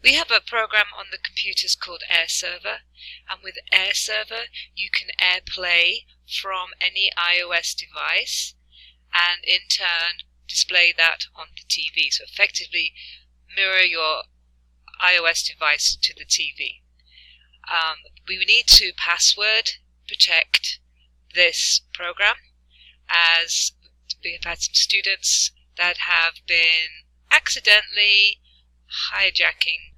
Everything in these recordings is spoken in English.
We have a program on the computers called Airserver, and with Airserver you can AirPlay from any iOS device and in turn display that on the TV. So effectively mirror your iOS device to the TV. We need to password protect this program, as we have had some students that have been accidentally hijacking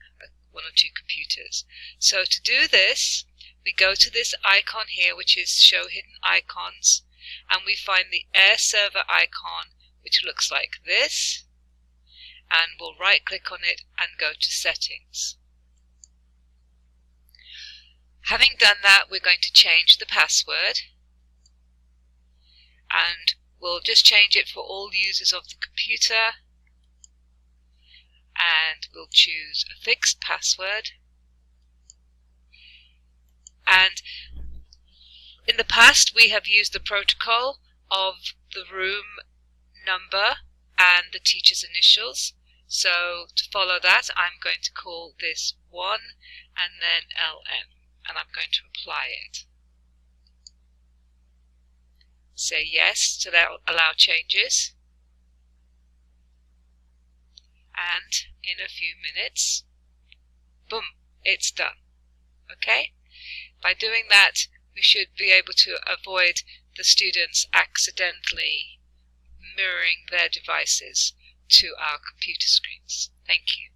one or two computers. So to do this, we go to this icon here, which is show hidden icons, and we find the Airserver icon, which looks like this, and we'll right click on it and go to settings. Having done that, we're going to change the password, and we'll just change it for all users of the computer, and we'll choose a fixed password. And in the past we have used the protocol of the room number and the teacher's initials. So to follow that, I'm going to call this 1 and then LN, and I'm going to apply it. Say yes to allow changes, and in a few minutes, boom, it's done. Okay? By doing that, we should be able to avoid the students accidentally mirroring their devices to our computer screens. Thank you.